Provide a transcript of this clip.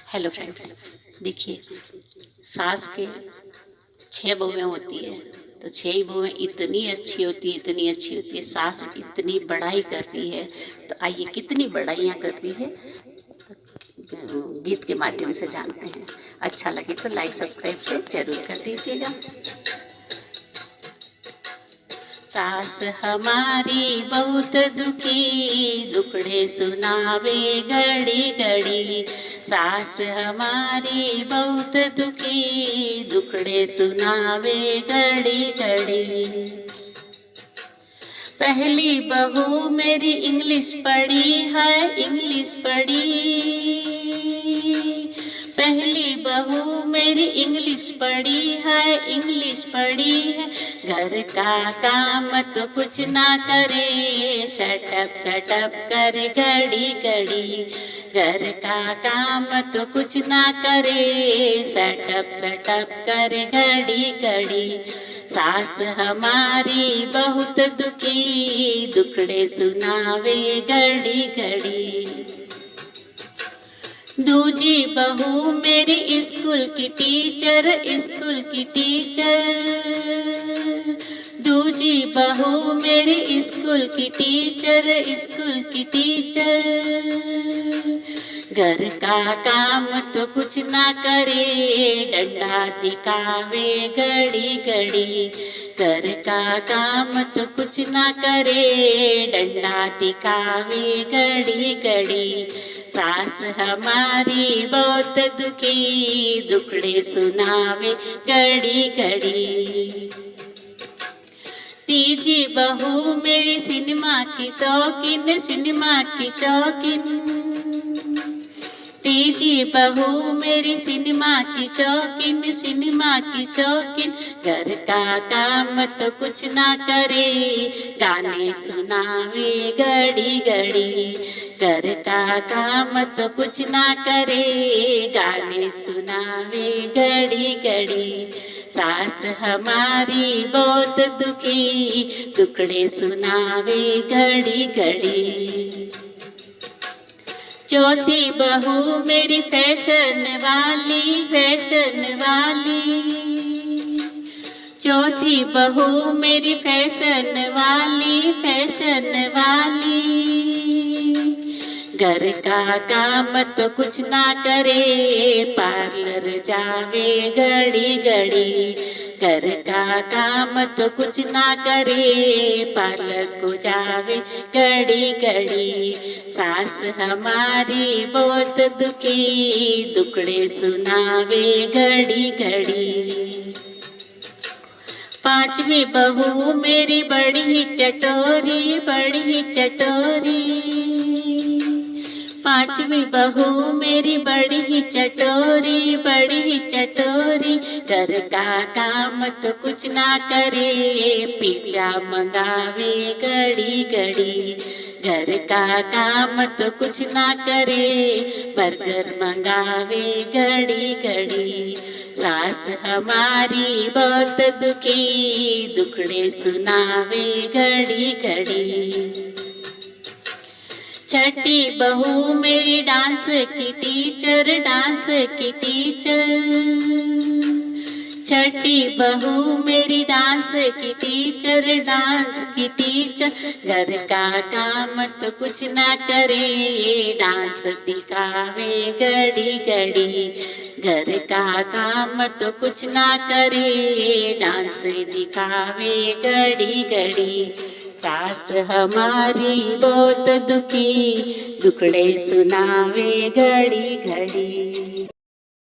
Hello friends, देखिए सास के 6 बहुएं होती है तो 6 ही बहुएं इतनी अच्छी होती है, इतनी अच्छी होती है। सास इतनी बड़ाई कर रही है तो आइए कितनी बड़ाइयाँ कर रही है गीत के माध्यम से जानते हैं। अच्छा लगे तो लाइक सब्सक्राइब से जरूर कर दीजिएगा। सास हमारी बहुत दुखी, दुखड़े सुनावे घड़ी घड़ी। सास हमारी बहुत दुखी, दुखड़े सुनावे घड़ी घड़ी। पहली बहू मेरी इंग्लिश पढ़ी है, इंग्लिश पढ़ी। पहली बहू मेरी इंग्लिश पढ़ी है, इंग्लिश पढ़ी है। घर का काम तो कुछ ना करे, शटअप करे घड़ी घड़ी। घर का काम तो कुछ ना करे, शटअप करे घड़ी घड़ी। सास हमारी बहुत दुखी, दुखड़े सुनावे घड़ी घड़ी। दूजी बहू मेरी स्कूल की टीचर, स्कूल की टीचर। दूजी बहू मेरी स्कूल की टीचर, स्कूल की टीचर। घर का काम तो कुछ ना करे, डंडा दिखावे घड़ी घड़ी। घर का काम तो कुछ ना करे, डंडा दिखावे घड़ी घड़ी। सास हमारी बहुत दुखी, दुखड़े सुनावे घड़ी घड़ी। तीजी बहू मेरी सिनेमा की शौकीन, सिनेमा की शौकीन। तीजी बहू मेरी सिनेमा की शौकीन, सिनेमा की शौकीन। घर का काम तो कुछ ना करे, गाने सुनावे घड़ी घड़ी। घर का काम तो कुछ ना करे, गाने सुनावे घड़ी घड़ी। सास हमारी बहुत दुखी, दुखड़े सुनावे घड़ी घड़ी। चौथी बहू मेरी फैशन वाली, फैशन वाली। चौथी बहू मेरी फैशन वाली, फैशन वाली। घर का काम तो कुछ ना करे, पार्लर जावे घड़ी घड़ी। घर का काम तो कुछ ना करे, पार्लर को जावे घड़ी घड़ी। सास हमारी बहुत दुखी, दुखड़े सुनावे घड़ी घड़ी। पांचवी बहू मेरी बड़ी ही चटोरी, बड़ी ही चटोरी। पांचवी बहू मेरी बड़ी ही चटोरी, बड़ी ही चटोरी। घर का काम तो कुछ ना करे, पिज्जा मंगावे घड़ी घड़ी। घर का काम तो कुछ ना करे, बर्गर मंगावे घड़ी घड़ी। सास हमारी बहुत दुखी, दुखड़े सुनावे घड़ी घड़ी। छठी बहू मेरी डांस की टीचर, डांस की टीचर। छठी बहू मेरी डांस की टीचर, डांस की टीचर। घर का काम तो कुछ ना करे, डांस दिखावे घड़ी घड़ी। घर का काम तो कुछ ना करे, डांस दिखावे घड़ी घड़ी। सास हमारी बहुत दुखी, दुखड़े सुनावे घड़ी घड़ी।